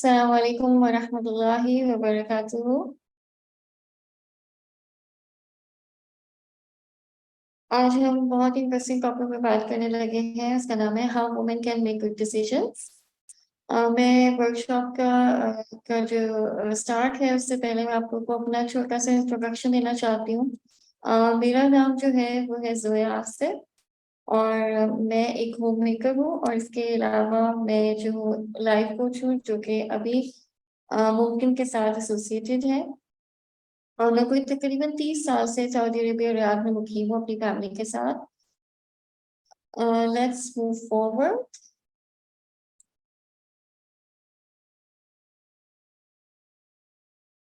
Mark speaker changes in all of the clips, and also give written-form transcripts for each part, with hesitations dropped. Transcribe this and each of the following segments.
Speaker 1: अस्सलाम वालेकुम वरहमतुल्लाहि वबरकातुहू। आज हम बहुत ही इंटरेस्टिंग टॉपिक पे बात करने लगे हैं। उसका नाम है how women can make good decisions. मैं वर्कशॉप का जो स्टार्ट है उससे पहले मैं आपको को अपना छोटा सा इंट्रोडक्शन देना चाहती हूँ। मेरा नाम जो है वो है जोया आसिफ और मैं एक होम मेकर हूँ और इसके अलावा मैं जो लाइफ कोच हूँ जो कि अभी मुमकिन के साथ एसोसिएटेड है। और मैं कोई तकरीबन 30 साल से सऊदी अरेबिया रियाद में मुकीम हूँ अपनी फैमिली के साथ। Let's move forward.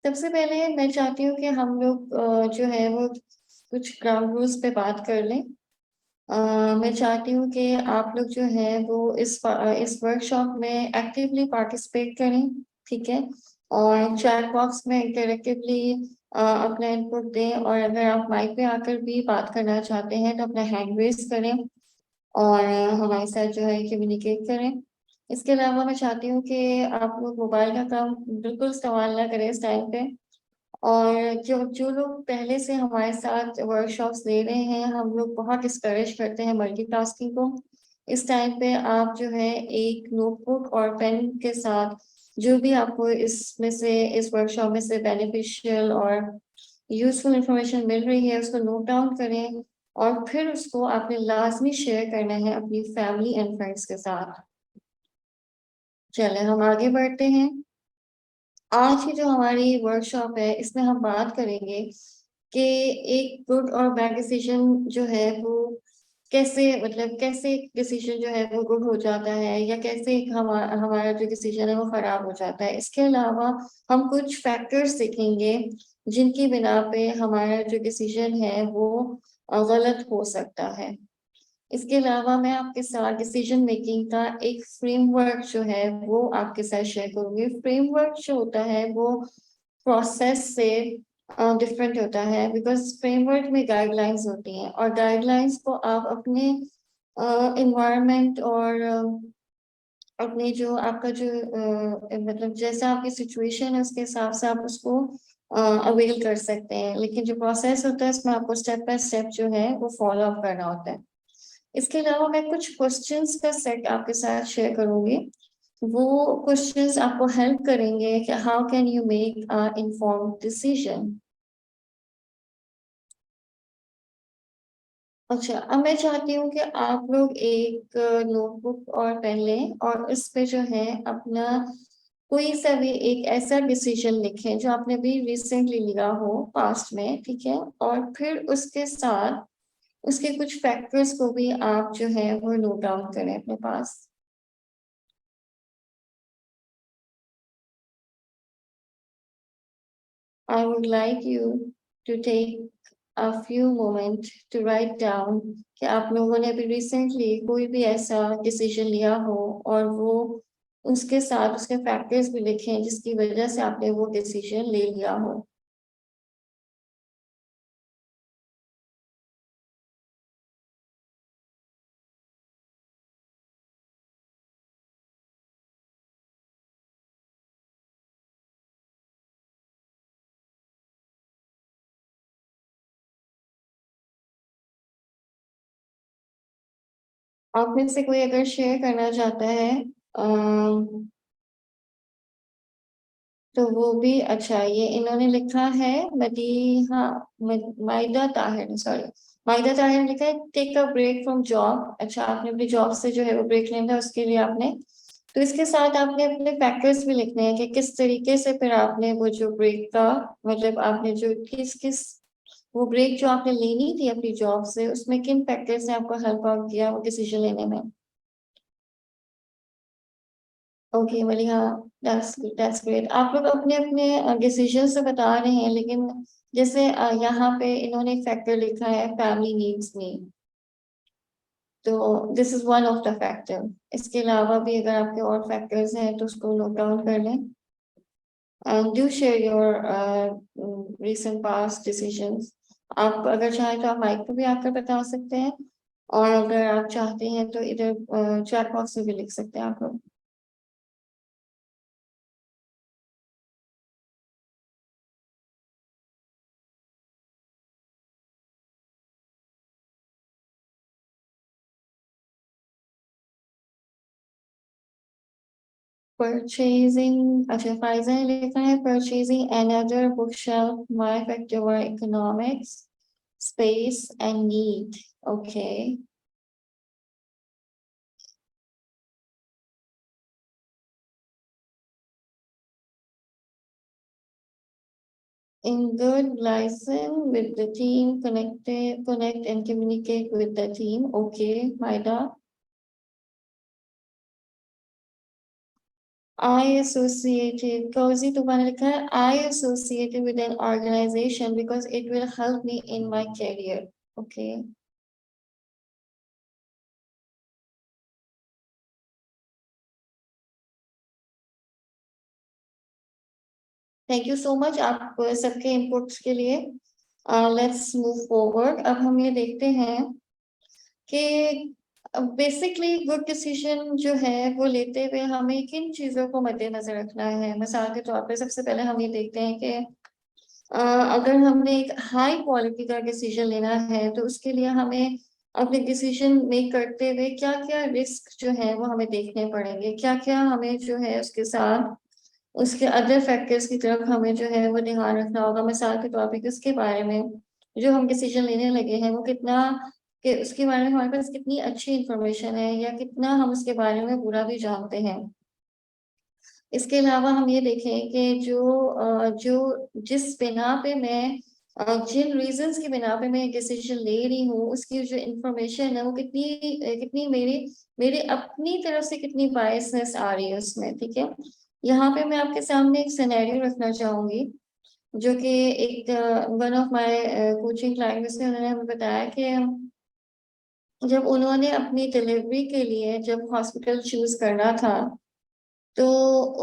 Speaker 1: सबसे पहले मैं चाहती हूँ कि हम लोग जो है वो कुछ ग्राउंड रूल्स पे बात कर लें। मैं चाहती हूँ कि आप लोग जो है वो इस वर्कशॉप में एक्टिवली पार्टिसिपेट करें। ठीक है। और चैट बॉक्स में इंटरेक्टिवली अपना इनपुट दें और अगर आप माइक पे आकर भी बात करना चाहते हैं तो अपना हैंड रेस करें और हमारे साथ जो है कम्युनिकेट करें। इसके अलावा मैं चाहती हूँ कि आप लोग मोबाइल का काम बिल्कुल इस्तेमाल ना करें इस टाइम पे। और जो जो लोग पहले से हमारे साथ वर्कशॉप्स ले रहे हैं हम लोग बहुत डिस्करेज करते हैं मल्टीटास्किंग को। इस टाइम पे आप जो है एक नोटबुक और पेन के साथ जो भी आपको इसमें से इस वर्कशॉप में से बेनिफिशियल और यूजफुल इंफॉर्मेशन मिल रही है उसको नोट डाउन करें और फिर उसको आपने लाजमी शेयर करना है अपनी फैमिली एंड फ्रेंड्स के साथ। चले हम आगे बढ़ते हैं। आज की जो हमारी वर्कशॉप है इसमें हम बात करेंगे कि एक गुड और बैड डिसीजन जो है वो कैसे मतलब कैसे डिसीजन जो है वो गुड हो जाता है या कैसे हमारा जो डिसीजन है वो खराब हो जाता है। इसके अलावा हम कुछ फैक्टर्स देखेंगे जिनकी बिना पे हमारा जो डिसीजन है वो गलत हो सकता है। इसके अलावा मैं आपके साथ डिसीजन मेकिंग का एक फ्रेमवर्क जो है वो आपके साथ शेयर करूंगी। फ्रेमवर्क जो होता है वो प्रोसेस से डिफरेंट होता है बिकॉज फ्रेमवर्क में गाइडलाइंस होती हैं और गाइडलाइंस को आप अपने इन्वायरमेंट और अपने जो आपका जो मतलब जैसा आपकी सिचुएशन है उसके हिसाब से आप उसको अवेल कर सकते हैं। लेकिन जो प्रोसेस होता है उसमें आपको स्टेप बाय स्टेप जो है वो फॉलो अप करना होता है। इसके अलावा मैं कुछ क्वेश्चंस का सेट आपके साथ शेयर करूंगी। वो क्वेश्चंस आपको हेल्प करेंगे कि how can you make a informed decision. अच्छा, अब मैं चाहती हूँ कि आप लोग एक नोटबुक और पेन लें और इस पे जो है अपना कोई सा भी एक ऐसा डिसीजन लिखें जो आपने भी रिसेंटली लिया हो पास्ट में। ठीक है। और फिर उसके साथ उसके कुछ फैक्टर्स को भी आप जो है वो नोट डाउन करें अपने पास। I would like you to take a few moments to write down कि आप लोगों ने अभी रिसेंटली कोई भी ऐसा डिसीजन लिया हो और वो उसके साथ उसके फैक्टर्स भी लिखें जिसकी वजह से आपने वो डिसीजन ले लिया हो। आप में से कोई अगर शेयर करना चाहता है तो वो भी अच्छा है। ये इन्होंने लिखा है मदीहा माइदा ताहिर, सॉरी, माइदा ताहिर ने लिखा है take a break from job. अच्छा, आपने अपनी जॉब से जो है वो ब्रेक लेना है उसके लिए आपने तो इसके साथ आपने अपने फैक्टर्स भी लिखने हैं कि किस तरीके से फिर आपने वो जो ब्रेक का मतलब आपने जो किस किस वो ब्रेक जो आपने लेनी थी अपनी जॉब से उसमें किन फैक्टर्स ने आपको हेल्प आउट किया वो डिसीजन लेने में। Okay Maliha, that's great. आप लोग अपने अपने डिसीजन से बता रहे हैं लेकिन जैसे यहाँ पे इन्होंने एक फैक्टर लिखा है फैमिली नीड्स में तो this is one of the factor. इसके अलावा भी अगर आपके और फैक्टर्स हैं तो उसको नोट डाउन कर लें and do share your recent past decisions। आप अगर चाहें तो आप माइक पे भी आकर बता सकते हैं और अगर आप चाहते हैं तो इधर चैट बॉक्स में भी लिख सकते हैं आप लोग। परचेजिंग, अच्छा फाइजा ने लिखा है purchasing another bookshelf might affect your economics, space and need. Okay. In good liaison with the team, connect and communicate with the team. Okay, Maida. I associated, Cozy Tubanilka, I associated with an organization because it will help me in my career. Okay. Thank you so much आप सबके inputs के लिए। Let's move forward. अब हम ये देखते हैं कि बेसिकली गुड डिसीजन जो है वो लेते हुए हमें किन चीजों को मद्देनजर रखना है। मिसाल के तौर पे सबसे पहले हम ये देखते हैं कि अगर हमने एक हाई क्वालिटी का डिसीजन लेना है तो उसके लिए हमें अपने डिसीजन मेक करते हुए क्या क्या रिस्क जो है वो हमें देखने पड़ेंगे, क्या क्या हमें जो है उसके साथ उसके अदर फैक्टर्स की तरफ हमें जो है वो ध्यान रखना होगा। मिसाल के तौर पे उसके बारे में जो हम डिसीजन लेने लगे हैं वो कितना, कि उसके बारे में हमारे पास कितनी अच्छी इंफॉर्मेशन है या कितना हम उसके बारे में बुरा भी जानते हैं। इसके अलावा हम ये देखें कि जो जिस बिना पे मैं जिन रीजंस की बिना पे मैं डिसीजन ले रही हूँ उसकी जो इंफॉर्मेशन है वो कितनी कितनी मेरे अपनी तरफ से कितनी बायसनेस आ रही है उसमें। ठीक है, यहाँ पे मैं आपके सामने एक सिनेरियो रखना चाहूंगी जो कि एक one of my coaching clients ने उन्होंने हमें बताया कि जब उन्होंने अपनी डिलीवरी के लिए जब हॉस्पिटल चूज करना था तो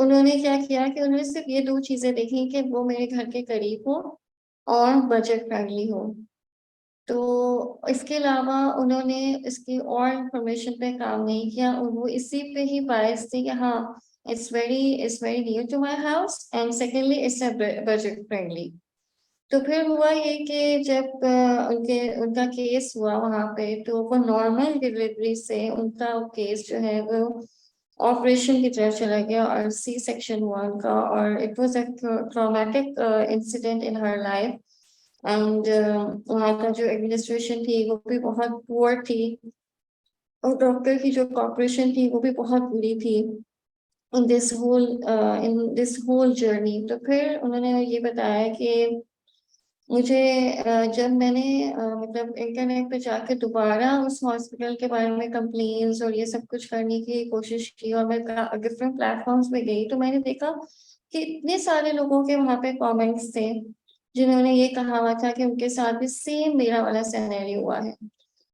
Speaker 1: उन्होंने क्या किया कि उन्होंने सिर्फ ये दो चीजें देखी कि वो मेरे घर के करीब हो और बजट फ्रेंडली हो। तो इसके अलावा उन्होंने इसकी और इंफॉर्मेशन पे काम नहीं किया और वो इसी पे ही बायस थी कि हाँ it's very near to my house and secondly it's budget friendly. तो फिर हुआ ये कि जब उनका केस हुआ वहां पे तो वो नॉर्मल डिलीवरी से उनका केस जो है वो ऑपरेशन की तरफ चला गया और सी सेक्शन हुआ उनका और it was a traumatic incident in her life. And वहाँ का जो एडमिनिस्ट्रेशन थी वो भी बहुत पुअर थी और डॉक्टर की जो कॉपरेशन थी वो भी बहुत बुरी थी इन दिस होल जर्नी। तो फिर उन्होंने ये बताया कि मुझे जब मैंने मतलब इंटरनेट पे जाके दोबारा उस हॉस्पिटल के बारे में कंप्लेन्स और ये सब कुछ करने की कोशिश की और मैं डिफरेंट प्लेटफॉर्म्स पे गई तो मैंने देखा कि इतने सारे लोगों के वहां पे कमेंट्स थे जिन्होंने ये कहा हुआ था कि उनके साथ भी सेम मेरा वाला सिनेरियो हुआ है।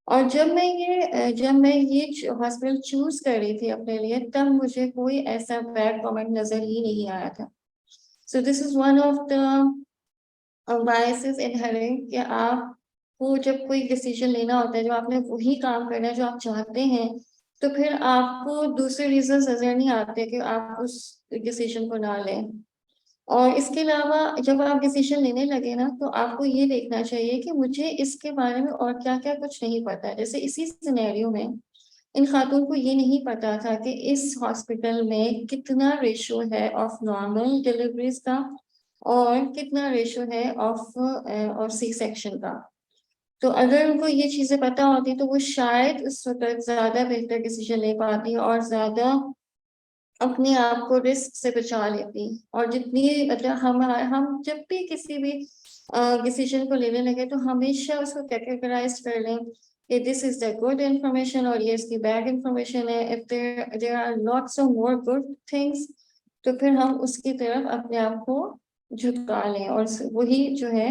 Speaker 1: और जब मैं ये हॉस्पिटल चूज कर रही थी अपने लिए तब मुझे कोई ऐसा बैड कमेंट नजर ही नहीं आया था। सो this is one of the biases inherent कि आपको जब कोई डिसीजन लेना होता है, जब आपने वही काम करना है जो आप चाहते हैं, तो फिर आपको दूसरे रीजन नजर नहीं आते कि आप उस डिसीजन को ना लें। और इसके अलावा जब आप डिसीजन लेने लगे ना तो आपको ये देखना चाहिए कि मुझे इसके बारे में और क्या क्या कुछ नहीं पता है। जैसे इसी सिनेरियो में इन खातून को ये नहीं पता था कि इस हॉस्पिटल में कितना रेशो है ऑफ नॉर्मल डिलीवरीज का और कितना रेशो है ऑफ और सी सेक्शन का। तो अगर उनको ये चीजें पता होती तो वो शायद उस वक्त ज्यादा बेहतर डिसीजन ले पाती और ज्यादा अपने आप को रिस्क से बचा लेती। और जितनी मतलब हम जब भी किसी भी डिसीजन को लेने लगे तो हमेशा उसको कैटेगराइज कर लें कि this is the good information और ये इसकी बैड इंफॉर्मेशन है। If there are lots of more good things तो फिर हम उसकी तरफ अपने आप को झुका लें और वही जो है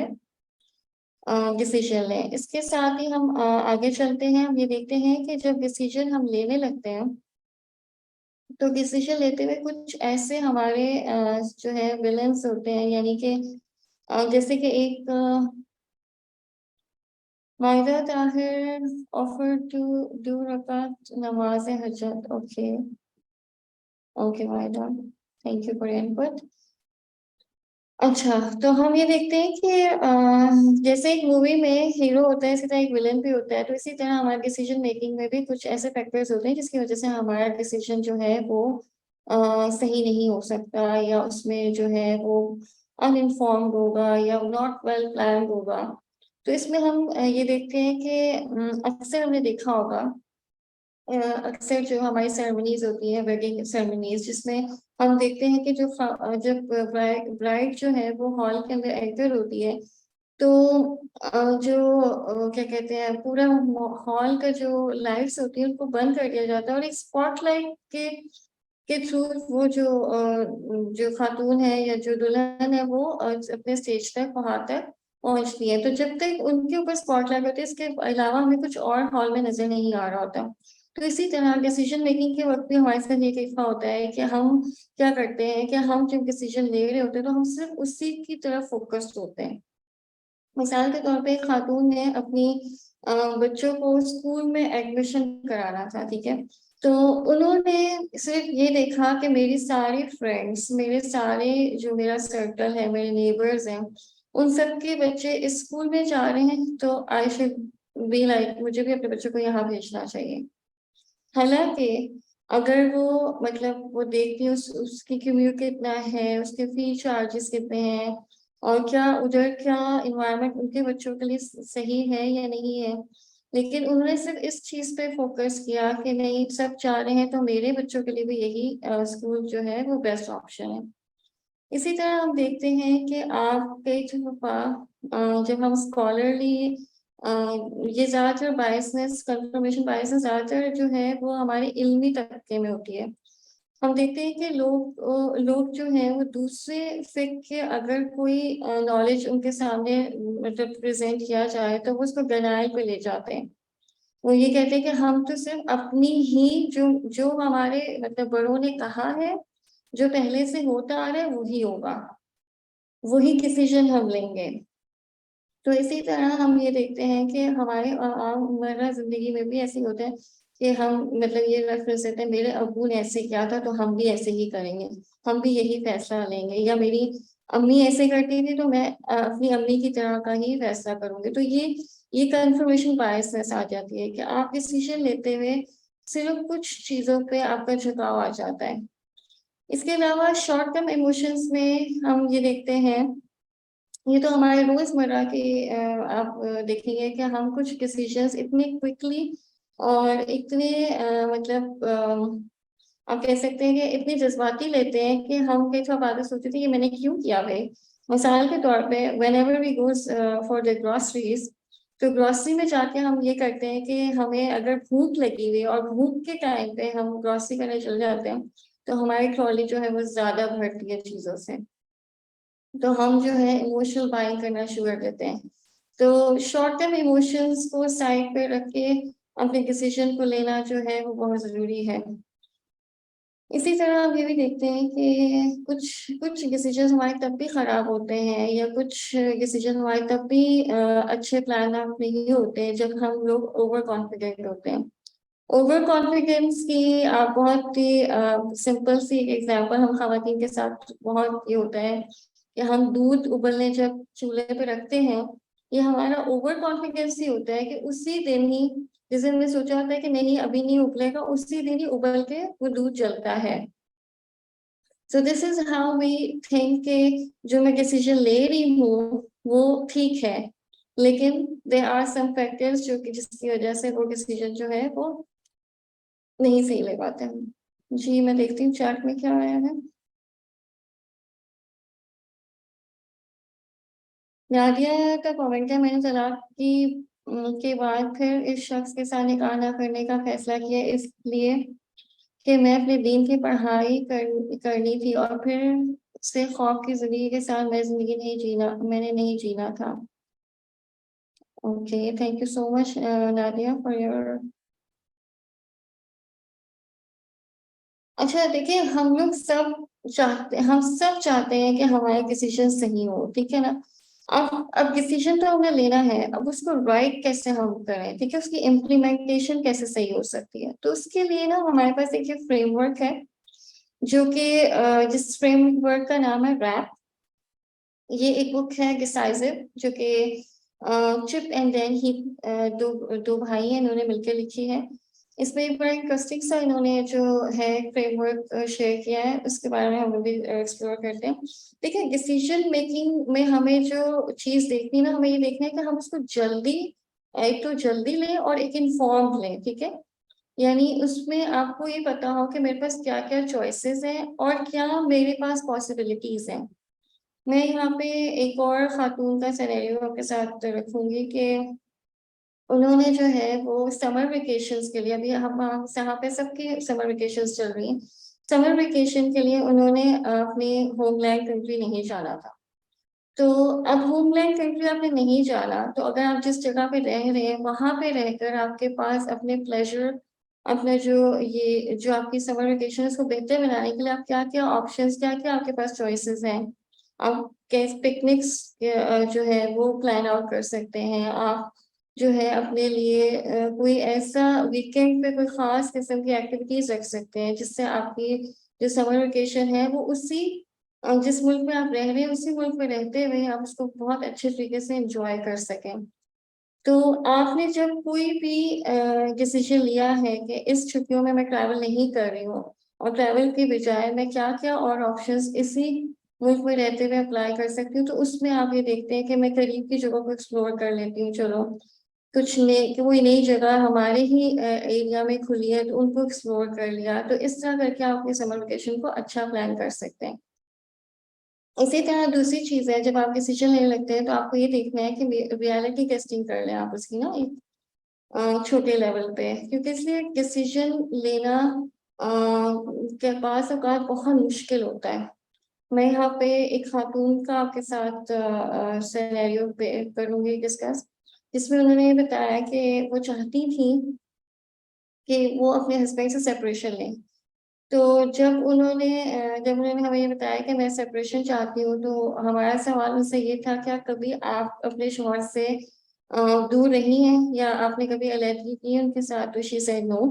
Speaker 1: डिसीजन लें। इसके साथ ही हम आगे चलते हैं। हम ये देखते हैं कि जब डिसीजन हम लेने लगते हैं तो डिसीजन लेते हुए कुछ ऐसे हमारे जो है विलेंस होते हैं, यानी कि जैसे कि एक Mahida Tahir offer to do रकात नमाज हजत। Okay okay Mahida, thank you for your input. अच्छा, तो हम ये देखते हैं कि जैसे एक मूवी में हीरो होता है इसी तरह एक विलन भी होता है, तो इसी तरह हमारे डिसीजन मेकिंग में भी कुछ ऐसे फैक्टर्स होते हैं जिसकी वजह से हमारा डिसीजन जो है वो सही नहीं हो सकता, या उसमें जो है वो अनइन्फॉर्म्ड होगा या नॉट वेल प्लान्ड होगा। तो इसमें हम ये देखते हैं कि अक्सर हमने देखा होगा, अक्सर जो हमारी सेरेमनीज होती है, वेडिंग सेरेमनीज, जिसमें हम देखते हैं कि जब ब्राइड जो है वो हॉल के अंदर एंटर होती है, तो क्या कहते हैं, पूरा हॉल का जो लाइट्स होती है उनको बंद कर दिया जाता है, और एक स्पॉटलाइट के थ्रू वो जो खातून है या जो दुल्हन है वो अपने स्टेज तक, वहां तक पहुंचती है। तो जब तक उनके ऊपर स्पॉटलाइट होती है, इसके अलावा हमें कुछ और हॉल में नजर नहीं आ रहा होता। तो इसी तरह डिसीजन मेकिंग के वक्त भी हमारे साथ ये देखा होता है कि हम क्या करते हैं कि हम जब डिसीजन ले रहे होते हैं तो हम सिर्फ उसी की तरफ फोकस्ड होते हैं। मिसाल के तौर पे एक खातून ने अपनी बच्चों को स्कूल में एडमिशन कराना था, ठीक है। तो उन्होंने सिर्फ ये देखा कि मेरी सारी फ्रेंड्स, मेरे सारे जो मेरा सर्कल है, मेरे नेबर्स हैं, उन सबके बच्चे इस स्कूल में जा रहे हैं, तो आई शुड बी लाइक, मुझे भी अपने बच्चों को यहाँ भेजना चाहिए। हालांकि अगर वो, मतलब वो देखती है उसकी कम्यूट कितना है, उसके फी चार्जेस कितने हैं, और क्या उधर क्या इन्वायरमेंट उनके बच्चों के लिए सही है या नहीं है, लेकिन उन्होंने सिर्फ इस चीज पे फोकस किया कि नहीं, सब चाह रहे हैं तो मेरे बच्चों के लिए भी यही स्कूल जो है वो बेस्ट ऑप्शन है। इसी तरह हम देखते हैं कि आप कई दफा जब हम स्कॉलरली, ये ज्यादातर बायसनेस, कंफर्मेशन बायसनेस ज्यादातर जो है वो हमारे इल्मी तबके में होती है। हम देखते हैं कि लोग जो हैं वो दूसरे फिक के अगर कोई नॉलेज उनके सामने मतलब प्रेजेंट किया जाए तो वो उसको डिनायल पे ले जाते हैं। वो ये कहते हैं कि हम तो सिर्फ अपनी ही, जो जो हमारे मतलब बड़ों ने कहा है, जो पहले से होता आ रहा है वही होगा, वही डिसीजन हम लेंगे। तो इसी तरह हम ये देखते हैं कि हमारे आमर्रा जिंदगी में भी ऐसे होता है कि हम मतलब ये रेफरेंस देते हैं, मेरे अब्बू ने ऐसे किया था तो हम भी ऐसे ही करेंगे, हम भी यही फैसला लेंगे, या मेरी अम्मी ऐसे करती थी तो मैं अपनी अम्मी की तरह का ही फैसला करूंगी। तो ये कंफर्मेशन बायसनेस आ जाती है कि आप डिसीजन लेते हुए सिर्फ कुछ चीजों पे आपका झुकाव आ जाता है। इसके अलावा शॉर्ट टर्म इमोशंस में हम ये देखते हैं, ये तो हमारे रोजमर्रा के आप देखेंगे कि हम कुछ डिसीजंस इतने क्विकली और इतने मतलब आप कह सकते हैं कि इतने जज्बाती लेते हैं कि हम कई बातें सोचते थे कि मैंने क्यों किया भाई। मिसाल के तौर पे whenever we goes for the groceries, तो ग्रोसरी में जाके हम ये करते हैं कि हमें अगर भूख लगी हुई और भूख के टाइम पे हम ग्रोसरी करने चले जाते हैं, तो हमारी ट्रॉली जो है वो ज्यादा भरती है चीजों से, तो हम जो है इमोशनल बाइंग करना शुरू कर देते हैं। तो शॉर्ट टर्म इमोशंस को साइड पे रख के अपने डिसीजन को लेना जो है वो बहुत जरूरी है। इसी तरह हम ये भी देखते हैं कि कुछ कुछ डिसीजन हमारे तब भी खराब होते हैं, या कुछ डिसीजन हमारे तब भी अच्छे प्लान आउट नहीं होते हैं जब हम लोग ओवर कॉन्फिडेंट होते हैं। ओवर कॉन्फिडेंस की आप बहुत ही सिंपल सी एक एग्जांपल हम खवातीन के साथ बहुत ये होता है कि हम दूध उबलने जब चूल्हे पे रखते हैं, ये हमारा ओवर कॉन्फिडेंस ही होता है कि उसी दिन ही, जिस दिन हमने सोचा होता है कि नहीं अभी नहीं उबलेगा, उसी दिन ही उबल के वो दूध जलता है। So this is how we think के जो मैं डिसीजन ले रही हूँ वो ठीक है, लेकिन देर आर सम फैक्टर्स जो कि जिसकी वजह से वो डिसीजन जो है वो नहीं सही ले पाते हैं। जी मैं देखती हूँ चैट में क्या आया है। नादिया का कमेंट है, मैंने तलाक के बाद फिर इस शख्स के साथ निकाह ना करने का फैसला किया, इसलिए कि मैं अपने दीन की पढ़ाई करनी थी, और फिर से खौफ की जिंदगी के साथ मैंने नहीं जीना था। Okay, thank you so much Nadia for your. अच्छा देखिए, हम सब चाहते हैं कि हमारा डिसीजन सही हो, ठीक है ना। अब डिसीजन तो हमें लेना है, अब उसको राइट कैसे हम करें, ठीक है, उसकी इम्प्लीमेंटेशन कैसे सही हो सकती है, तो उसके लिए ना हमारे पास एक फ्रेमवर्क है, जो कि जिस फ्रेमवर्क का नाम है रैप। ये एक बुक है डिसाइसिव, जो कि चिप एंड डैन ही, दो दो भाई हैं, इन्होंने मिलकर लिखी है। इसमें एक बड़ा इंटरेस्टिंग सा इन्होंने जो है फ्रेमवर्क शेयर किया है, उसके बारे में हम भी एक्सप्लोर करते हैं। देखिए, डिसीजन मेकिंग में हमें जो चीज़ देखनी है ना, हमें ये देखना है कि हम उसको जल्दी, एक तो जल्दी लें और एक इन्फॉर्म्ड लें, ठीक है? यानी उसमें आपको ये पता हो कि मेरे पास क्या-क्या चॉइसेस हैं और क्या मेरे पास पॉसिबिलिटीज़ हैं। मैं यहाँ पे एक और खातून का सिनेरियो आपके साथ रखूँगी कि उन्होंने जो है वो समर वेकेशंस के लिए, अभी हम यहाँ पे सबकी समर वेकेशंस चल रही हैं। समर वेकेशन के लिए उन्होंने अपने होमलैंड कंट्री नहीं जाना था। तो अब होमलैंड कंट्री आपने नहीं जाना, तो अगर आप जिस जगह पे रह रहे हैं, वहाँ पे रहकर आपके पास अपने प्लेज़र, अपना जो आपकी समर वेकेशन है उसको बेहतर बनाने के लिए आप क्या-क्या ऑप्शंस, क्या-क्या आपके पास चॉइसेस हैं। आप कैस पिकनिक्स जो है वो प्लान आउट कर सकते हैं। आप जो है अपने लिए कोई ऐसा वीकेंड पे कोई ख़ास किस्म की एक्टिविटीज़ रख सकते हैं, जिससे आपकी जो समर वेकेशन है वो उसी जिस मुल्क में आप रह रहे हैं, उसी मुल्क में रहते हुए आप उसको बहुत अच्छे तरीके से एन्जॉय कर सकें। तो आपने जब कोई भी डिसीज़न लिया है कि इस छुट्टियों में मैं ट्रैवल नहीं कर रही हूँ और ट्रैवल के बजाय मैं क्या-क्या और ऑप्शंस इसी मुल्क में रहते हुए अप्लाई कर सकती हूँ, तो उसमें आप ये देखते हैं कि मैं करीब की जगह को एक्सप्लोर कर लेती हूँ, चलो कुछ कोई नई जगह हमारे ही एरिया में खुली है, तो उनको एक्सप्लोर कर लिया। तो इस तरह करके आप अपनी समर वेकेशन को अच्छा प्लान कर सकते हैं। इसी तरह दूसरी चीज़ है, जब आप डिसीज़न लेने लगते हैं तो आपको ये देखना है कि रियलिटी टेस्टिंग कर लें आप उसकी ना एक छोटे लेवल पे, क्योंकि इसलिए डिसीज़न लेना अ, के बाज़ औक़ात बहुत मुश्किल होता है। मैं यहाँ पे एक खातून का आपके साथ सिनेरियो पे करूँगी डिस्कस, जिसमें उन्होंने ये बताया कि वो चाहती थी कि वो अपने हस्बैंड से सेपरेशन लें। तो जब उन्होंने हमें ये बताया कि मैं सेपरेशन चाहती हूँ, तो हमारा सवाल उनसे ये था, क्या कभी आप अपने शौहर से दूर रही हैं या आपने कभी अलैदगी की है उनके साथ? तो शी सेड नो,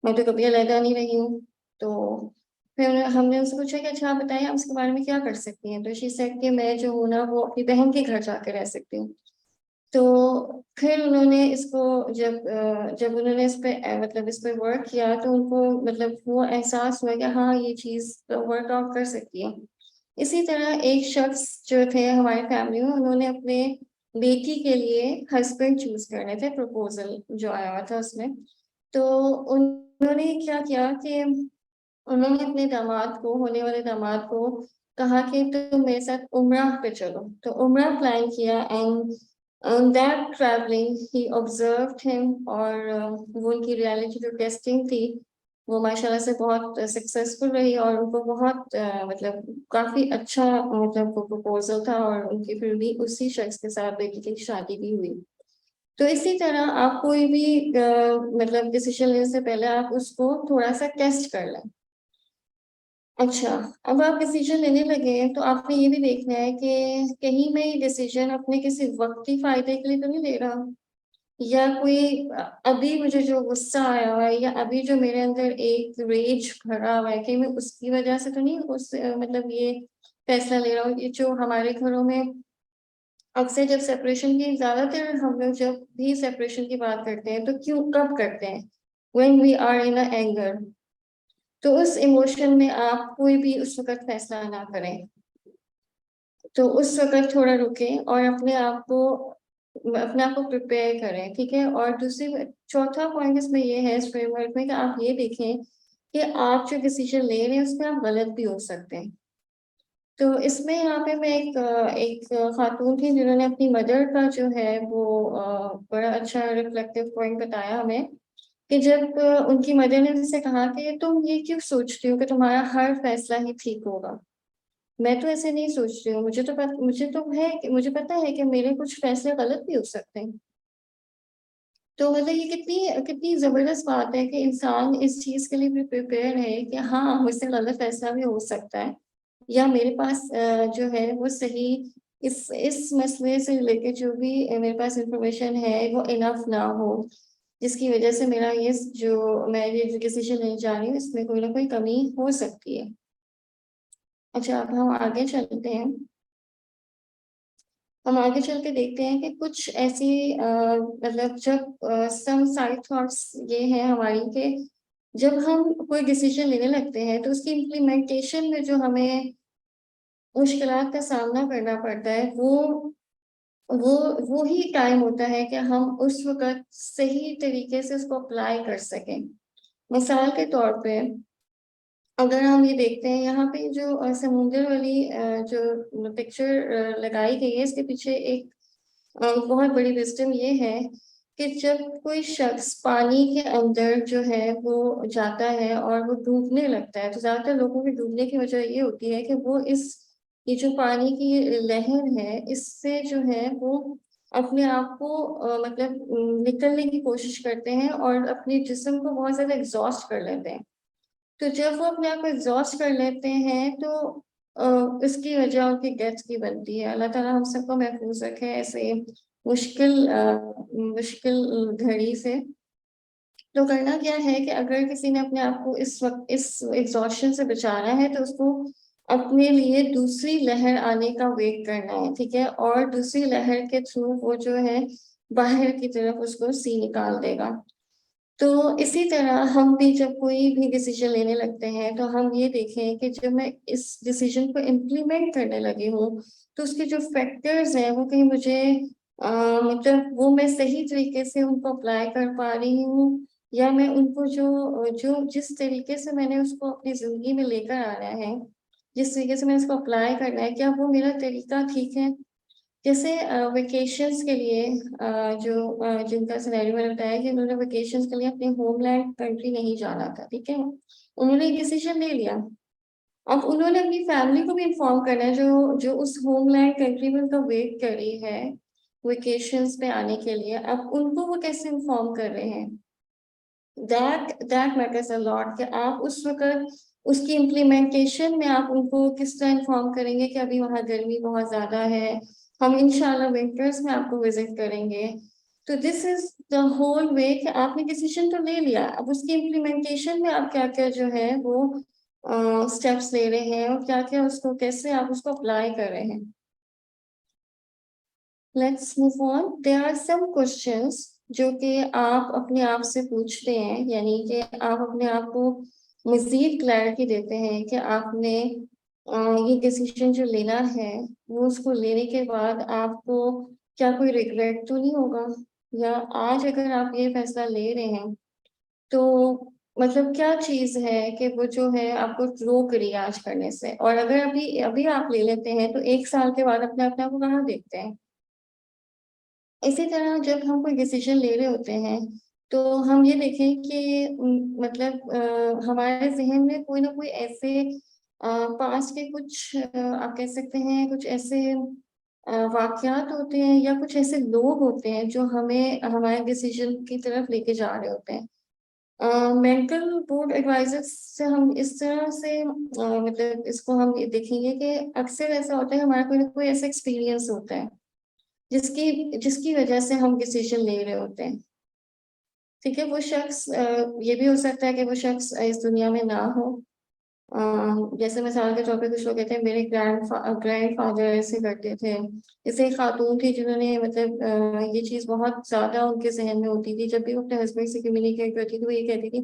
Speaker 1: मैं तो कभी अलहदा नहीं रही हूँ। तो फिर हमने उनसे पूछा कि अच्छा आप बताइए आप इसके बारे में क्या कर सकती हैं? तो शी सेड कि मैं जो हूँ ना वो अपनी बहन के घर जाके रह सकती हूँ। तो फिर उन्होंने इसको जब उन्होंने इस पे मतलब इस पे वर्क किया तो उनको मतलब वो एहसास हुआ कि हाँ, ये चीज़ तो वर्कआउट कर सकती है। इसी तरह एक शख्स जो थे हमारी फैमिली में, उन्होंने अपने बेटी के लिए हस्बैंड चूज़ करने थे, प्रपोज़ल जो आया हुआ था उसमें। तो उन्होंने क्या किया कि उन्होंने अपने दामाद को, होने वाले दामाद को कहा कि तुम मेरे साथ उम्राह पे चलो। तो उम्राह प्लान किया and that travelling he observed him और वो उनकी रियलिटी जो टेस्टिंग थी, वो माशाल्लाह से बहुत सक्सेसफुल रही और उनको बहुत मतलब काफ़ी अच्छा मतलब वो प्रपोज़ल था और उनकी फिर भी उसी शख्स के साथ बेटी की शादी भी हुई। तो इसी तरह आप कोई भी मतलब डिसीज़न लेने से पहले आप उसको थोड़ा-सा टेस्ट कर लें। अच्छा, अब आप डिसीज़न लेने लगे हैं, तो आपने ये भी देखना है कि कहीं मैं ये डिसीज़न अपने किसी वक़्ती फ़ायदे के लिए तो नहीं ले रहा, या कोई अभी मुझे जो गुस्सा आया हुआ है या अभी जो मेरे अंदर एक रेज भरा हुआ है, कहीं मैं उसकी वज़ह से तो नहीं मतलब ये फ़ैसला ले रहा हूँ। ये जो हमारे घरों में अक्सर जब सेपरेशन की ज़्यादातर हम लोग जब भी सेपरेशन की बात करते हैं, तो कब करते हैं? When we are in a anger. तो उस इमोशन में आप कोई भी उस वक़्त फ़ैसला ना करें। तो उस वक़्त थोड़ा रुकें और अपने आप को प्रिपेयर करें, ठीक है? और चौथा पॉइंट इसमें ये है इस फ्रेमवर्क में कि आप ये देखें कि आप जो डिसीज़न ले रहे हैं उसमें आप गलत भी हो सकते हैं। तो इसमें यहाँ पे मैं एक खातून थी जिन्होंने अपनी मदर का जो है वो बड़ा अच्छा रिफ्लेक्टिव पॉइंट बताया हमें कि जब उनकी मदर ने उनसे कहा कि तुम ये क्यों सोचती हो कि तुम्हारा हर फैसला ही ठीक होगा? मैं तो ऐसे नहीं सोच रही हूँ, मुझे पता है कि मेरे कुछ फैसले गलत भी हो सकते हैं। तो मतलब ये कितनी कितनी ज़बरदस्त बात है कि इंसान इस चीज़ के लिए भी प्रिपेयर है कि हाँ, मुझसे गलत फैसला भी हो सकता है या मेरे पास जो है वो सही इस मसले से रिलेटेड जो भी मेरे पास इन्फॉर्मेशन है वो इनफ ना हो, जिसकी वज़ह से मैं ये जो डिसीज़न लेने जा रही हूँ इसमें कोई ना कोई कमी हो सकती है। अच्छा, अब हम आगे चलते हैं। हम आगे चल के देखते हैं कि कुछ ऐसी मतलब जब सम साइड थॉट्स ये हैं हमारी कि जब हम कोई डिसीजन लेने लगते हैं तो उसकी इम्प्लीमेंटेशन में जो हमें मुश्किलात का सामना करना पड़ता है वो वो ही टाइम होता है कि हम उस वक़्त सही तरीके से उसको अप्लाई कर सकें। मिसाल के तौर पे अगर हम ये देखते हैं यहाँ पे जो समुंदर वाली जो पिक्चर लगाई गई है इसके पीछे एक बहुत बड़ी विज़डम ये है कि जब कोई शख्स पानी के अंदर जो है वो जाता है और वो डूबने लगता है, तो ज़्यादातर लोगों के डूबने की वजह ये होती है कि वो ये जो पानी की लहर है, इससे जो है वो अपने आप को मतलब निकलने की कोशिश करते हैं और अपने जिस्म को बहुत ज़्यादा एग्ज़ॉस्ट कर लेते हैं। तो जब वो अपने आप को एग्ज़ॉस्ट कर लेते हैं तो इसकी वजह उनकी डेथ की बनती है। अल्लाह ताला हम सबको महफूज़ रखे ऐसे मुश्किल घड़ी से। तो करना क्या है कि अगर किसी ने अपने आप को इस वक़्त इस एग्ज़ॉस्शन से बचाना है तो उसको अपने लिए दूसरी लहर आने का वेट करना है, ठीक है? और दूसरी लहर के थ्रू वो जो है बाहर की तरफ उसको सी निकाल देगा। तो इसी तरह हम भी जब कोई भी डिसीज़न लेने लगते हैं, तो हम ये देखें कि जब मैं इस डिसीज़न को इम्प्लीमेंट करने लगी हूँ, तो उसके जो फैक्टर्स हैं, वो कहीं मुझे मतलब वो मैं सही तरीके से उनको अप्लाई कर पा रही हूँ या मैं उनको जो जिस तरीके से मैंने उसको अपनी ज़िंदगी में लेकर आना है, जिस तरीके से मैंने उसको अप्लाई करना है, क्या वो मेरा तरीका ठीक है? जैसे वेकेशंस के लिए जिनका सिनेरियो मैंने बताया कि उन्होंने वेकेशंस के लिए अपने होमलैंड कंट्री नहीं जाना था, ठीक है? उन्होंने एक डिसीजन ले लिया। अब उन्होंने अपनी फैमिली को भी इन्फॉर्म करना है जो जो उस होमलैंड कंट्री में उनका वेट कर रही है, वेकेशंस पे आने के लिए। अब उनको वो कैसे इन्फॉर्म कर रहे हैं? दैट मैटर्स अ लॉट कि आप उस वक़्त उसकी इम्प्लीमेंटेशन में आप उनको किस तरह इन्फॉर्म करेंगे कि अभी वहाँ गर्मी बहुत ज़्यादा है, हम इंशाल्लाह विंटर्स में आपको विज़िट करेंगे। तो this is the whole way कि आपने डिसीज़न तो ले लिया, अब उसकी इम्प्लीमेंटेशन में आप क्या-क्या जो है वो स्टेप्स ले रहे हैं और क्या-क्या उसको कैसे आप उसको अप्लाई कर रहे हैं। Let's move on. There are some questions जो कि आप अपने आप से पूछते हैं, यानी कि आप अपने आप को मज़ीद क्लैरिटी देते हैं कि आपने ये डिसीज़न जो लेना है, वो उसको लेने के बाद आपको क्या कोई रिग्रेट तो नहीं होगा? या आज अगर आप ये फैसला ले रहे हैं, तो मतलब क्या चीज़ है कि वो जो है आपको रोक रही है आज करने से? और अगर अभी अभी आप ले लेते हैं, तो 1 साल के बाद अपने आप को कहाँ देखते हैं? इसी तरह जब हम कोई डिसीज़न ले रहे होते हैं, तो हम ये देखें कि मतलब हमारे ज़हन में कोई ना कोई ऐसे पास्ट के कुछ आप कह सकते हैं कुछ ऐसे वाक़यात होते हैं या कुछ ऐसे लोग होते हैं जो हमें हमारे डिसीज़न की तरफ लेके जा रहे होते हैं। मेंटल बोर्ड एडवाइज़र्स से हम इस तरह से मतलब इसको हम ये देखेंगे कि अक्सर ऐसा होता है हमारा कोई ना कोई ऐसा एक्सपीरियंस होता है। जिसकी जिसकी वजह से हम डिसीज़न ले रहे होते हैं, ठीक है? वो शख्स ये भी हो सकता है कि वो शख्स इस दुनिया में ना हो। जैसे मिसाल के तौर पे कुछ लोग कहते हैं मेरे ग्रैंडफ़ादर ऐसे करते थे। जैसे एक खातून थी जिन्होंने मतलब ये चीज़ बहुत ज़्यादा उनके ज़हन में होती थी, जब भी वो अपने हस्बैंड से कम्युनिकेट करती थी, वो ये कहती थी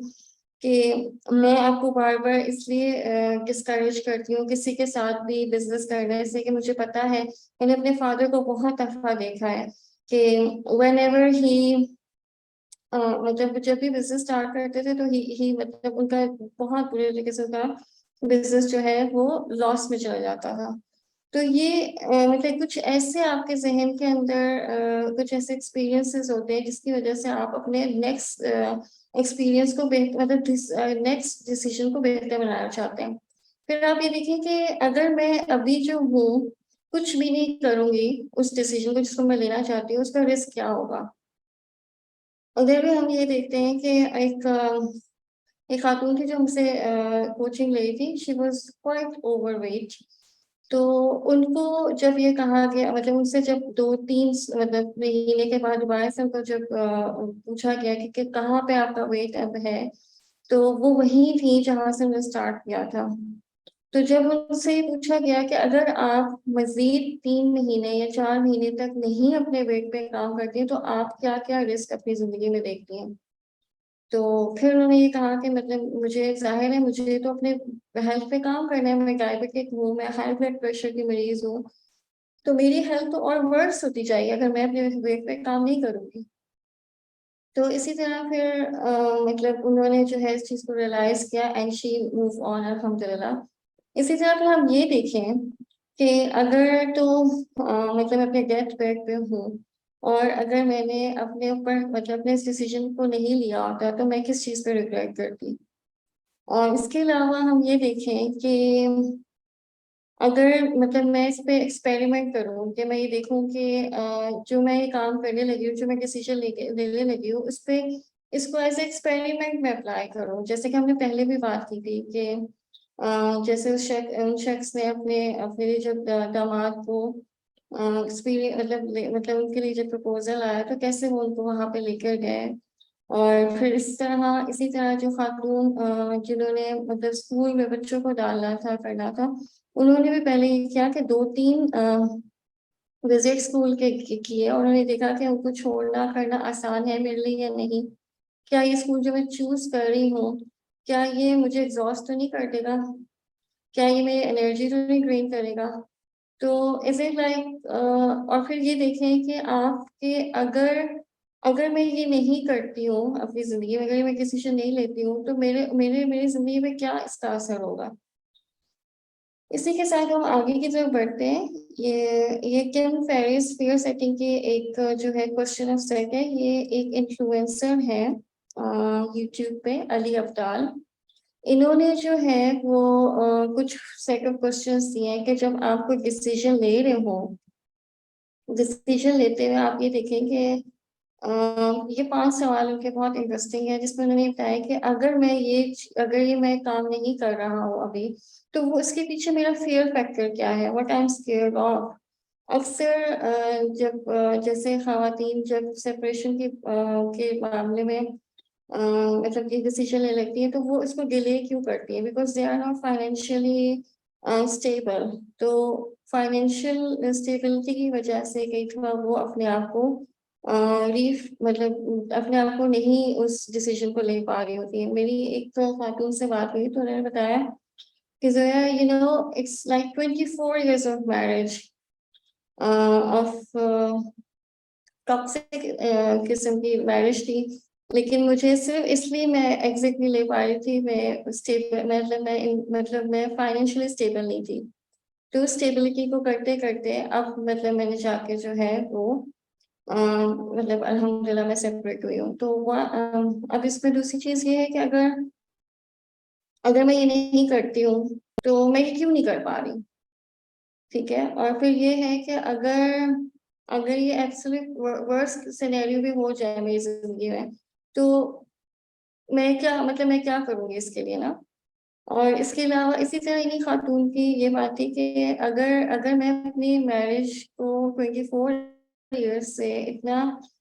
Speaker 1: कि मैं आपको बार-बार इसलिए डिस्करेज करती हूँ किसी के साथ भी बिज़नेस करने से कि मुझे पता है, मैंने अपने फादर को बहुत दफ़ा देखा है कि व्हेनेवर ही मतलब जब भी बिज़नेस स्टार्ट करते थे तो ही मतलब उनका बहुत बुरे तरीके से उनका बिज़नेस जो है वो लॉस में चला जाता था। तो ये मतलब कुछ ऐसे आपके ज़हन के अंदर कुछ ऐसे एक्सपीरियंसेस होते हैं जिसकी वज़ह से आप अपने नेक्स्ट एक्सपीरियंस को मतलब नेक्स्ट डिसीज़न को बेहतर बनाना चाहते हैं। फिर आप ये देखिए कि अगर मैं अभी जो हूँ, कुछ भी नहीं करूँगी उस डिसीज़न को जिसको मैं लेना चाहती हूँ, उसका रिस्क क्या होगा? उधर भी हम ये देखते हैं कि एक खातून थी जो हमसे कोचिंग ली थी, शी वाज़ क्वाइट ओवरवेट। तो उनको जब ये कहा गया मतलब उनसे जब 2-3 मतलब महीने के बाद दोबारा से उनको जब पूछा गया कि कहाँ पे आपका वेट अब है, तो वो वहीं थी जहाँ से हमने स्टार्ट किया था। तो जब उनसे पूछा गया कि अगर आप मजीद 3 महीने या 4 महीने तक नहीं अपने वेट पे काम करती हैं तो आप क्या क्या रिस्क अपनी जिंदगी में देखती हैं। तो फिर उन्होंने ये कहा कि मतलब मुझे जाहिर है मुझे तो अपने हेल्थ पे काम करना है, मैं डायबिटिक हूँ, मैं हाई ब्लड प्रेशर की मरीज हूँ, तो मेरी हेल्थ तो और वर्स होती जाएगी अगर मैं अपने वेट पे काम नहीं करूंगी। तो इसी तरह फिर मतलब उन्होंने जो है इस चीज को रियलाइज किया एंड शी मूव ऑन अल्हम्दुलिल्लाह। इसी तरह फिर हम ये देखें कि अगर तो मतलब मैं अपने डेथ बेड पे हूँ और अगर मैंने अपने ऊपर मतलब अपने इस डिसीजन को नहीं लिया होता तो मैं किस चीज़ पे रिग्रेट करती। और इसके अलावा हम ये देखें कि अगर मतलब मैं इस पे एक्सपेरिमेंट करूँ कि मैं ये देखूँ कि जो मैं ये काम करने लगी हूँ, जो मैं डिसीजन लेने लगी हूँ, उस पे इसको एज एक्सपेरिमेंट में अप्लाई करूँ। जैसे कि हमने पहले भी बात की थी कि जैसे उन शख्स ने अपने अपने लिए जब दामाद को एक्सपीरियंस मतलब उनके लिए जब प्रपोजल आया तो कैसे वो उनको वहां पे लेकर गए। और फिर इसी तरह जो खातून जिन्होंने मतलब स्कूल में बच्चों को डालना था करना था, उन्होंने भी पहले ये किया कि 2-3 विजिट स्कूल के किए और उन्होंने देखा कि उनको छोड़ना करना आसान है मेरे लिए या नहीं। क्या ये स्कूल जो मैं चूज कर रही हूँ, क्या ये मुझे एग्जॉस्ट तो नहीं कर देगा, क्या ये मेरी एनर्जी तो नहीं ड्रेन करेगा। तो इज इट लाइक और फिर ये देखें कि आपके अगर अगर मैं ये नहीं करती हूँ अपनी जिंदगी में, अगर मैं डिसीजन नहीं लेती हूँ तो मेरे मेरे मेरी जिंदगी में क्या इसका असर होगा। इसी के साथ हम आगे की तरफ बढ़ते हैं। ये किम फेरिस फियर सेटिंग की एक जो है क्वेश्चन ऑफ सेट है। ये एक इन्फ्लुएंसर है यूट्यूब पे, अली अब्दाल। इन्होंने जो है वो कुछ सेट ऑफ क्वेश्चंस दिए हैं कि जब आप कोई डिसीजन ले रहे हो, डिसीजन लेते हुए आप ये देखेंगे ये 5 सवाल उनके बहुत इंटरेस्टिंग है जिसमें उन्होंने बताया कि अगर ये मैं काम नहीं कर रहा हूँ अभी, तो वो इसके पीछे मेरा फियर फैक्टर क्या है, what I am scared of. अक्सर जब जैसे खातन जब सेपरेशन के मामले में मतलब ये डिसीजन ले लेती है तो वो इसको डिले क्यों करती है, because they are not financially stable. तो फाइनेंशियल स्टेबिलिटी की वजह से कई दफा वो अपने आप को रीफ मतलब अपने आप को नहीं उस डिसीजन को ले पा रही होती है। मेरी एक तो खातून से बात हुई तो उन्होंने बताया कि Zoya you know it's like 24 years of marriage of toxic किस्म की मैरिज थी, लेकिन मुझे सिर्फ इसलिए मैं एग्जिट नहीं ले पा रही थी, मैं स्टेबल मतलब मैं फाइनेंशियली स्टेबल नहीं थी। तो स्टेबिलिटी को करते करते अब मतलब मैंने जाके जो है वो मतलब अल्हम्दुलिल्लाह मैं सेपरेट हुई हूँ। तो अब इसमें दूसरी चीज ये है कि अगर अगर मैं ये नहीं करती हूँ तो मैं ये क्यों नहीं कर पा रही। ठीक है, और फिर ये है कि अगर अगर ये एब्सोल्यूट वर्स्ट सिनेरियो भी हो जाए मेरी जिंदगी में, तो मैं क्या करूंगी इसके लिए ना। और इसके अलावा इसी तरह इन्हीं खातून की ये बात थी कि अगर अगर मैं अपनी मैरिज को 24 years से इतना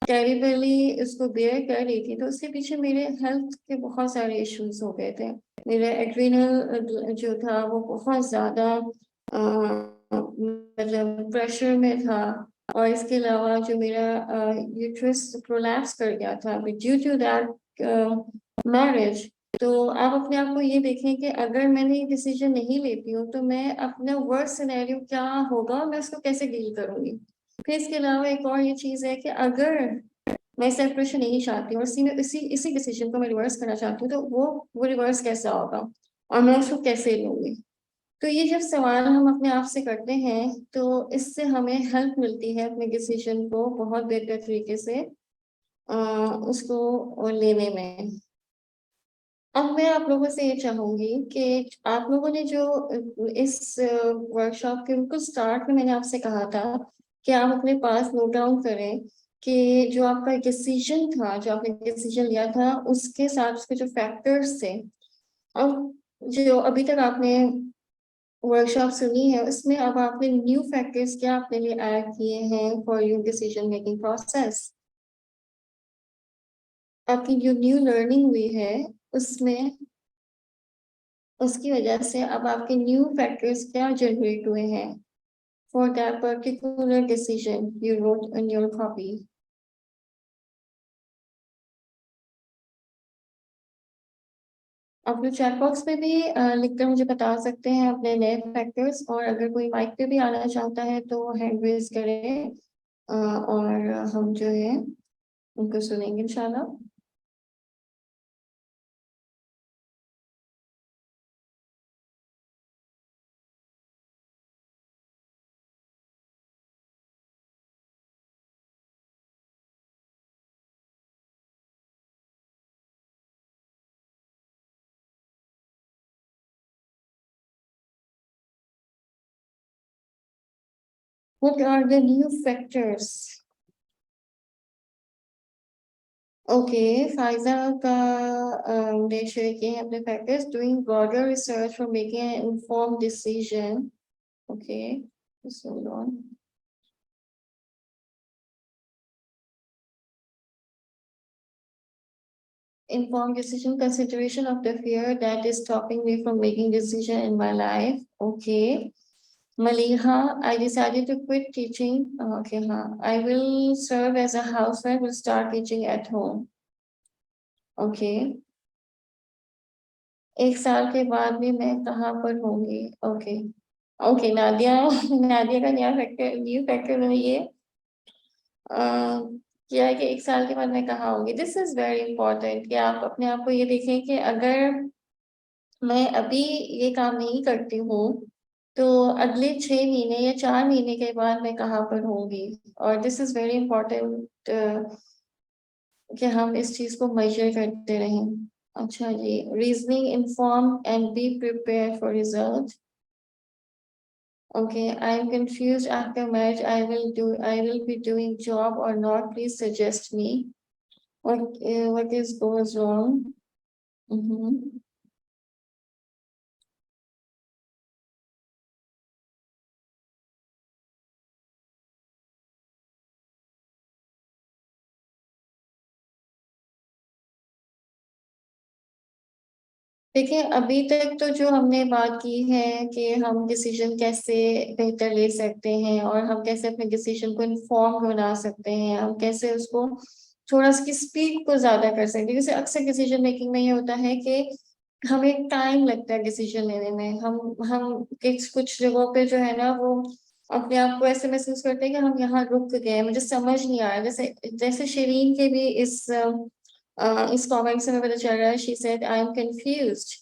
Speaker 1: टेरिबली उसको बेयर कर रही थी तो उसके पीछे मेरे हेल्थ के बहुत सारे इश्यूज हो गए थे। मेरा एड्रिनल जो था वो बहुत ज्यादा मतलब प्रेशर में था। और इसके अलावा जो मेरा यूट्रस प्रोलैप्स कर गया था ड्यू टू दैट मैरिज। तो आप अपने आप को ये देखें कि अगर मैंने ये डिसीजन नहीं लेती हूँ तो मैं अपना वर्स्ट सिनेरियो क्या होगा, मैं उसको कैसे डील करूंगी। फिर इसके अलावा एक और ये चीज है कि अगर मैं सेपरेशन नहीं चाहती हूँ और इसी इसी डिसीजन को मैं रिवर्स करना चाहती हूँ तो वो रिवर्स कैसा होगा और मैं उसको कैसे लूंगी। तो ये जब सवाल हम अपने आप से करते हैं तो इससे हमें हेल्प मिलती है अपने डिसीजन को बहुत बेहतर तरीके से अ, उसको लेने में। अब मैं आप लोगों से ये चाहूंगी कि आप लोगों ने जो इस वर्कशॉप के बिल्कुल स्टार्ट में मैंने आपसे कहा था कि आप अपने पास नोट डाउन करें कि जो आपका डिसीजन था, जो आपने डिसीजन लिया था उसके साथ उसके जो फैक्टर्स थे। अब जो अभी तक आपने वर्कशॉप सुनी है उसमें अब आपने न्यू फैक्टर्स क्या अपने लिए ऐड किए हैं for your decision making process. आपकी जो न्यू लर्निंग हुई है उसमें उसकी वजह से अब आपके न्यू फैक्टर्स क्या जनरेट हुए हैं for that particular decision you wrote in your copy. आप लोग चैट बॉक्स में भी लिखकर मुझे बता सकते हैं अपने नए फैक्टर्स, और अगर कोई माइक पे भी आना चाहता है तो हैंड रेज करें, और हम जो है उनको सुनेंगे इंशाल्लाह। What are the new factors? Okay, Pfizer का ने शेयर किए हैं अपने factors, doing broader research for making an informed decision. Okay, just hold on. Informed decision, consideration of the fear that is stopping me from making decision in my life. Okay. Maliha, I decided to quit teaching. Okay, huh. I will serve as a housewife, will start teaching at home. Okay. एक साल के बाद भी मैं कहाँ पर होंगी? Okay. Okay, Nadia Nadia का न्यू फैक्टर में ये किया है कि एक साल के बाद मैं कहाँ होंगी। दिस इज वेरी इंपॉर्टेंट कि आप अपने आप को ये देखें कि अगर मैं अभी ये काम नहीं करती हूँ तो अगले 6 महीने या 4 महीने के बाद मैं कहाँ पर होंगी। और दिस इज वेरी इंपॉर्टेंट कि हम इस चीज को मेजर करते रहें। अच्छा जी, reasoning inform and be prepare for result. Okay, I'm confused after marriage. I will be doing job or not. Please suggest me. What is goes wrong? Mhm. देखिए, अभी तक तो जो हमने बात की है कि हम डिसीजन कैसे बेहतर ले सकते हैं और हम कैसे अपने डिसीजन को इन्फॉर्म बना सकते हैं, हम कैसे उसको थोड़ा उसकी स्पीड को ज्यादा कर सकते हैं। जैसे अक्सर डिसीजन मेकिंग में ये होता है कि हमें टाइम लगता है डिसीजन लेने में। हम कुछ जगहों पे जो है ना वो अपने आप को ऐसे महसूस करते हैं कि हम यहाँ रुक गए, मुझे समझ नहीं आ रहा। जैसे जैसे शिरीन के भी इस कमेंट से हमें पता चल रहा है, she said I am confused.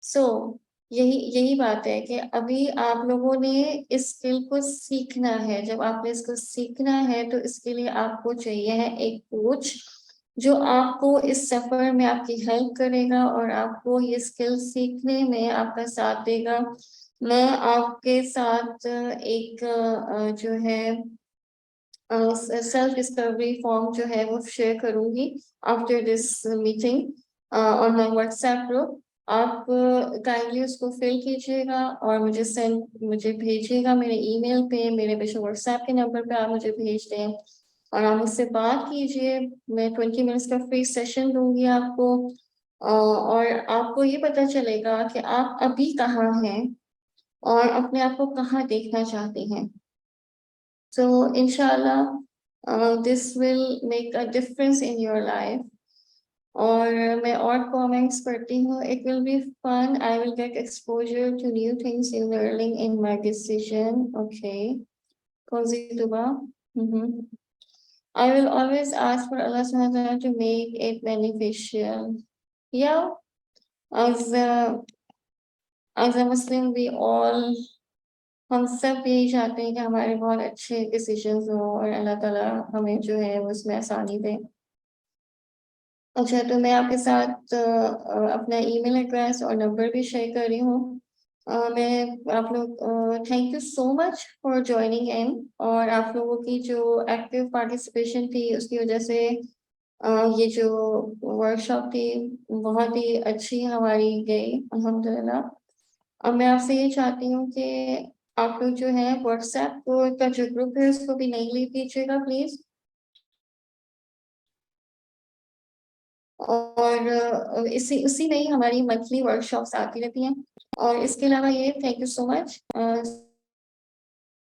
Speaker 1: So यही यही बात है कि अभी आप लोगों ने इस स्किल को सीखना है। जब आपने इसको सीखना है तो इसके लिए आपको चाहिए है एक कोच जो आपको इस सफर में आपकी हेल्प करेगा और आपको ये स्किल सीखने में आपका साथ देगा। मैं आपके साथ एक जो है सेल्फ डिस्कवरी फॉर्म जो है वो शेयर करूंगी after this meeting on my WhatsApp group. आप काइंडली उसको फिल कीजिएगा और मुझे भेजिएगा मेरे ईमेल पे, मेरे पे व्हाट्सएप के नंबर पे आप मुझे भेज दें और आप मुझसे बात कीजिए। मैं 20 मिनट्स का फ्री सेशन दूंगी आपको, और आपको ये पता चलेगा कि आप अभी कहाँ हैं और अपने आप को कहाँ देखना चाहते हैं। So, inshallah, this will make a difference in your life. और मैं और कमेंट्स करती हूँ, it will be fun, I will get exposure to new things in learning in my decision. Okay, cozy duba. Mhm. I will always ask for Allah subhanahu wa ta'ala to make it beneficial. Yeah, as a, as a Muslim, we all हम सब यही चाहते हैं कि हमारे बहुत अच्छे decisions हो और अल्लाह ताला हमें जो है उसमें आसानी दे। अच्छा, तो मैं आपके साथ अपना ईमेल एड्रेस और नंबर भी शेयर कर रही हूँ। मैं आप लोग thank you so much for joining in, और आप लोगों की जो एक्टिव पार्टिसिपेशन थी उसकी वजह से ये जो वर्कशॉप थी बहुत ही अच्छी हमारी गई अल्हम्दुलिल्लाह। अब मैं आपसे ये चाहती हूँ कि आप लोग जो है व्हाट्सएप का जो ग्रुप है उसको भी नहीं लीव कीजिएगा प्लीज। और इसी उसी में ही हमारी मंथली वर्कशॉप्स आती रहती हैं। और इसके अलावा ये थैंक यू सो मच